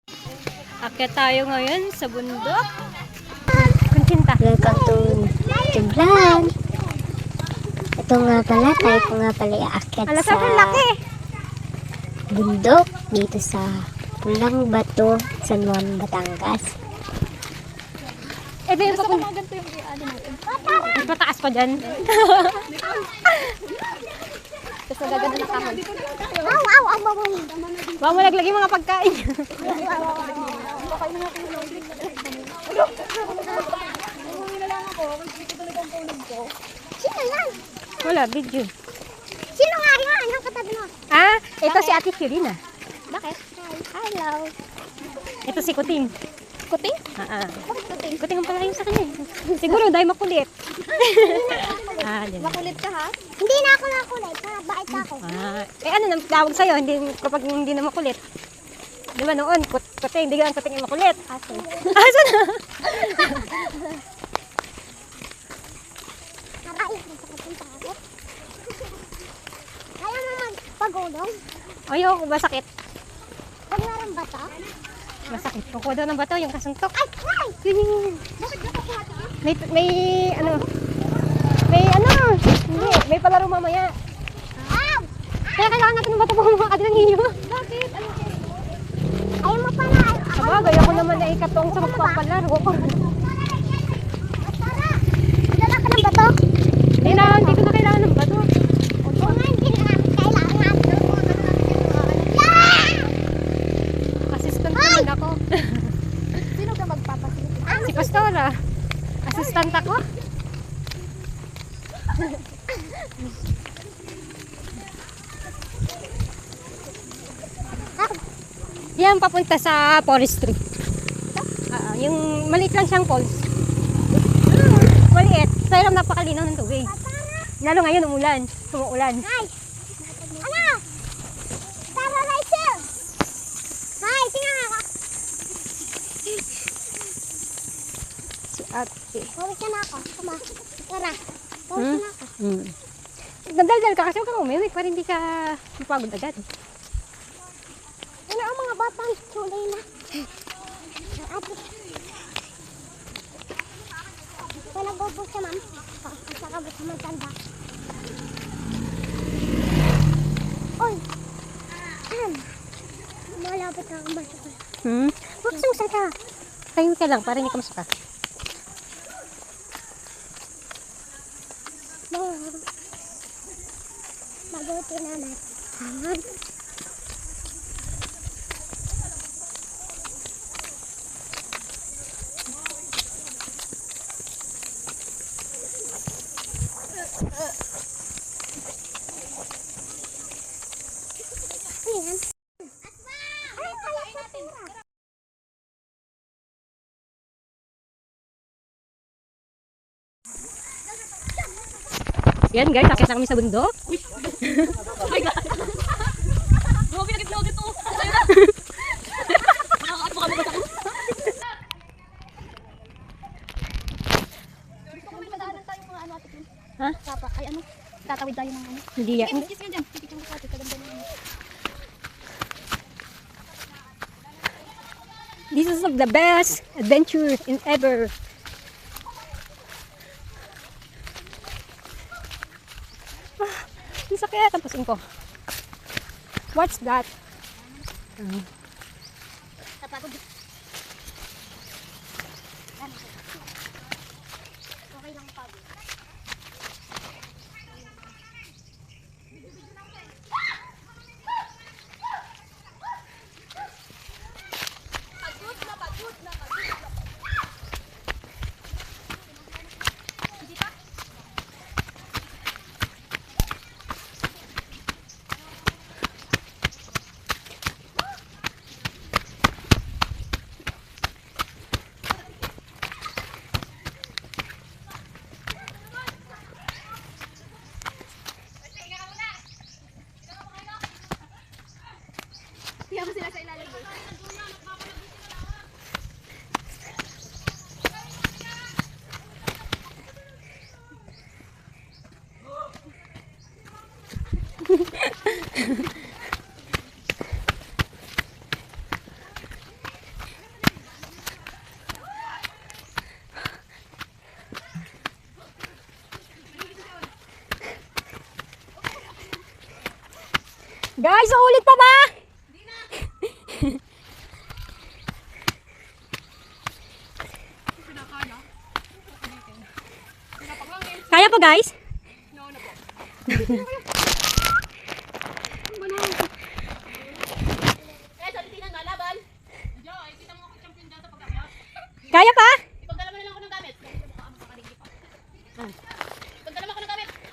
Akyat tayo ngayon sa bundok. Kuntinta. Welcome to vlog. Ito nga pala, tayo po nga pala aakyat Ala, sa sobrang laki. bundok dito sa Pulang Bato, San Juan, Batangas. Ito yung papunta. Mas mataas pa dyan. Tapos nagaganda na kahon. Huwag mo naglagay mga pagkain. Sino yan? Wala, video. Sino nga yan? Ang katabi mo? Ah, ito si Ate Kirina. Bakit? Hello. Ito si Kuting. Kuting? Bakit kuting? Kuting ang pala sa kanya. Siguro dahil makulit. Makulit ka ha? Hindi na ako makulit. Bait ako. Ano nang tawag sa'yo kapag hindi na makulit? Di ba noon, kuting, hindi ka ang kuting yung makulit. Aso. Aso na? Aray, masakit yung takot. Kaya mo magpagulong? Ayoko, masakit. Pag naroon ba ito? Masakit. Kukuha daw ng bato, yung kasuntok. Ay! Bakit ka kukuha ito? May palaro mamaya. Ow! Kaya kailangan natin ng bato para mga kadilang iyo. Bakit? Ayaw mo pala. Sabagay, ako naman na ikatong sa magpapalaro. Tara! Dala ka ng bato? Hindi ko na kailangan ng bato. Oo nga, hindi na namin kailangan. Assistant naman ako. Sino ka magpapasilip? Si Pastora. Assistant ako. Yan, papunta sa forestry. Yung maliit lang siyang falls. Maliit. Pero napakalinaw ng tubig. Lalo ngayon umulan. Umuulan. Hi! Ano? Tara, Rachel! Hi, tingnan ako. Si Ate. Pawis ka na ako. Tama. Tara. Pawis ka na ako. Nagdaldal ka kasi huwag kang umiwik para hindi ka mapagod agad. Ano ang mga batang tulay na? Ate. Ito nag-upo siya, ma'am. Ang sakabot sa matanda. Oy! Malapit na ang baso ko. Huwag sumusal ka. Tayo ka lang para hindi ka masuka. Mabuti na natin. Ayan. Ay, pala natin. Yan guys, akit na kami sa bundok. Oh my God! Grabe, nag-vlog ito! Nakakaat mo kami ba sa akin? Gusto ko may padaanan tayo mga ano atin. Ha? Kapak, ay ano? Tatawid tayo ng ano. Hindi yan. Kiss nga dyan. Pipicture ko sa atin. Kaganda na yun. This is the best adventure in ever. Ang sakit. Tapusin ko. What's that? Napagod. Okay lang pagod. Kaya mo sila sa ilalim. Guys, ulit pa ba? Kaya po guys? Kaya pa?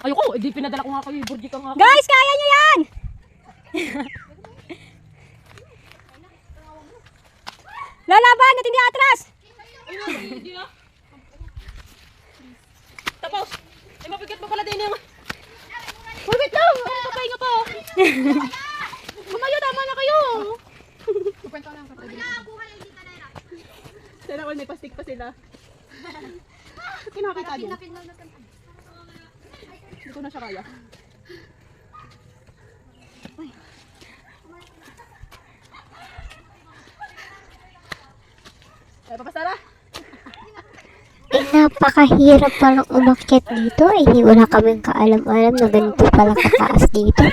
Ayoko, hindi pinadala ko nga kayo. Burgi ka nga. Guys, kaya nyo yan! Lalaban at hindi atras! Tapos, ay mabigat mo pala din yung... Uy, wait lang! Papahinga pa. Mamaya, tama na kayo. Kukwento lang ka. Sana all may pastik pa sila. Kinakita din. Hindi ko na siya kaya. Ay, papasara. Napakahirap palang umakyat dito. Wala kaming kaalam-alam na ganito pala kataas dito.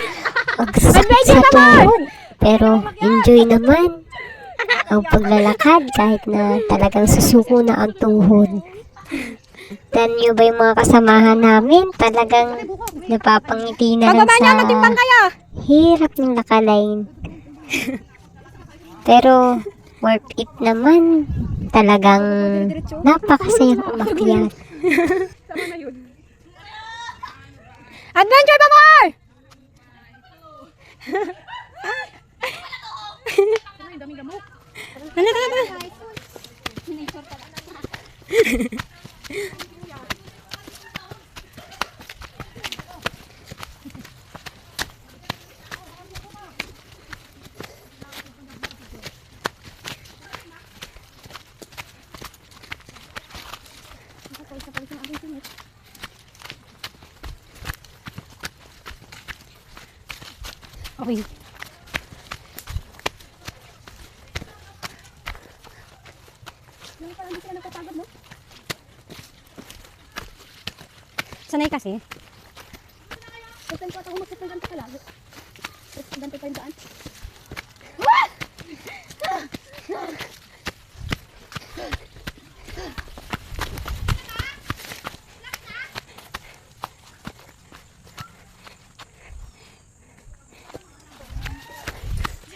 Ang sakit sa tuhod. Pero enjoy naman ang paglalakad kahit na talagang susuko na ang tuhod. Tan nyo ba yung mga kasamahan namin? Talagang napapangiti na lang Pagbaba niya, sa magtimbang kayo! hirap ng lakalain. Pero worth it naman. Talagang napakasayang umakyat. Tama na yun. Adventure pa more! Ay, daming gamot. Tara. Okay. Sanay kasi.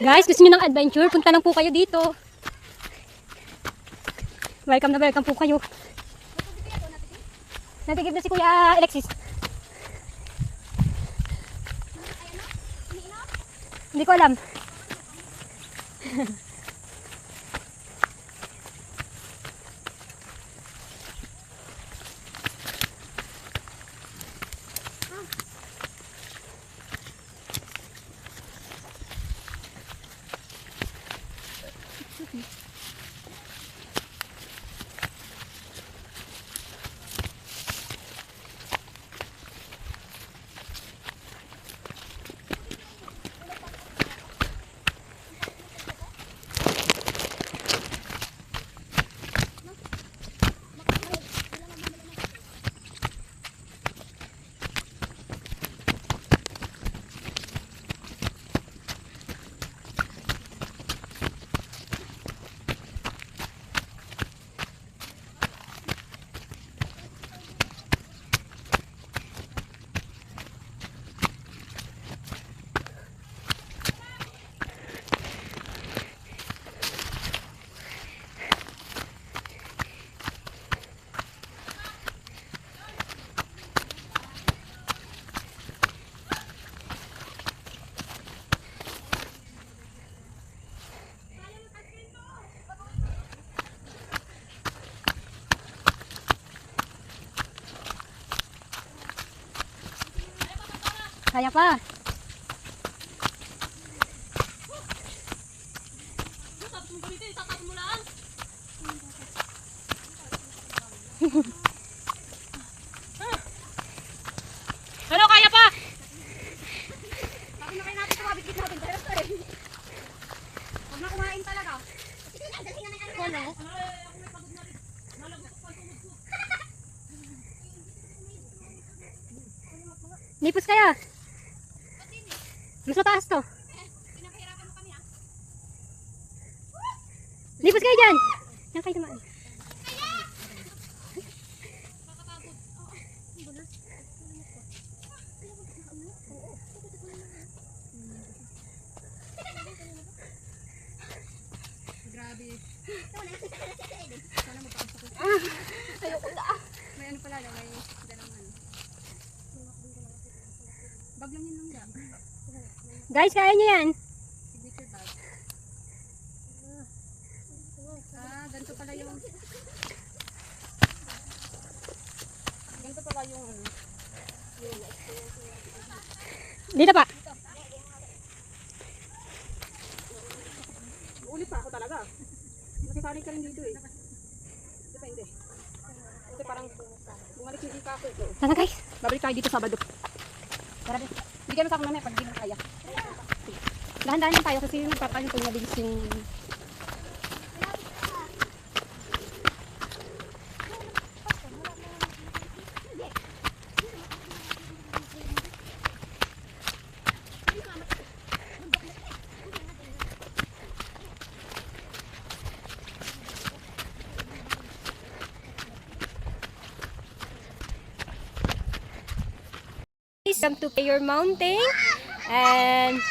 Guys, gusto niyo ng adventure? Punta lang po kayo dito. Welcome na welcome po kayo. Natigib na si Kuya Alexis. Hindi ko alam. Kaya pa. Ano, kaya pa? Huwag na kumain talaga. Nipos kaya. Mas mataas to. Lipas kayo dyan. Yan kayo naman. Grabe. Ayoko na. May ano pala, may dalang ano. Bag lang yun lang. Guys, kaya nyo yan. Signature bag. Ganito pala yung... Ganito pala yung ano. Dito pa. Ulit pa ako talaga. Masisaling ka rin dito eh. Depende. Kasi parang bumalik yung ika ko ito. Sana guys. Babalik tayo dito Sabado. Tara be. Bigyan mo sa akin mamaya pag hindi mo kaya. Dahan-dahan lang tayo kasi nagpapahin pag mabilis yung... Come to Prayer Mountain, and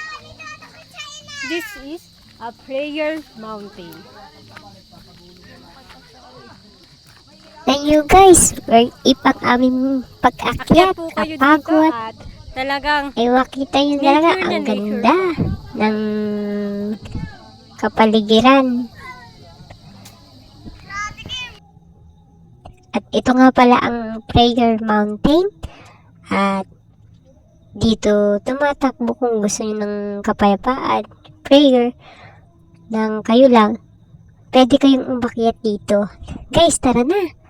this is a prayer mountain. Thank you guys for ipang aming Akyat pag-akyat. po kayo dito Kapagod. at talagang Ay makita nyo talaga Nature na ang nature. ganda ng kapaligiran. At ito nga pala ang Prayer Mountain. At dito tumatakbo kung gusto nyo ng kapayapaan, prayer, ng kayo lang. Pwede kayong umakyat dito. Guys, tara na!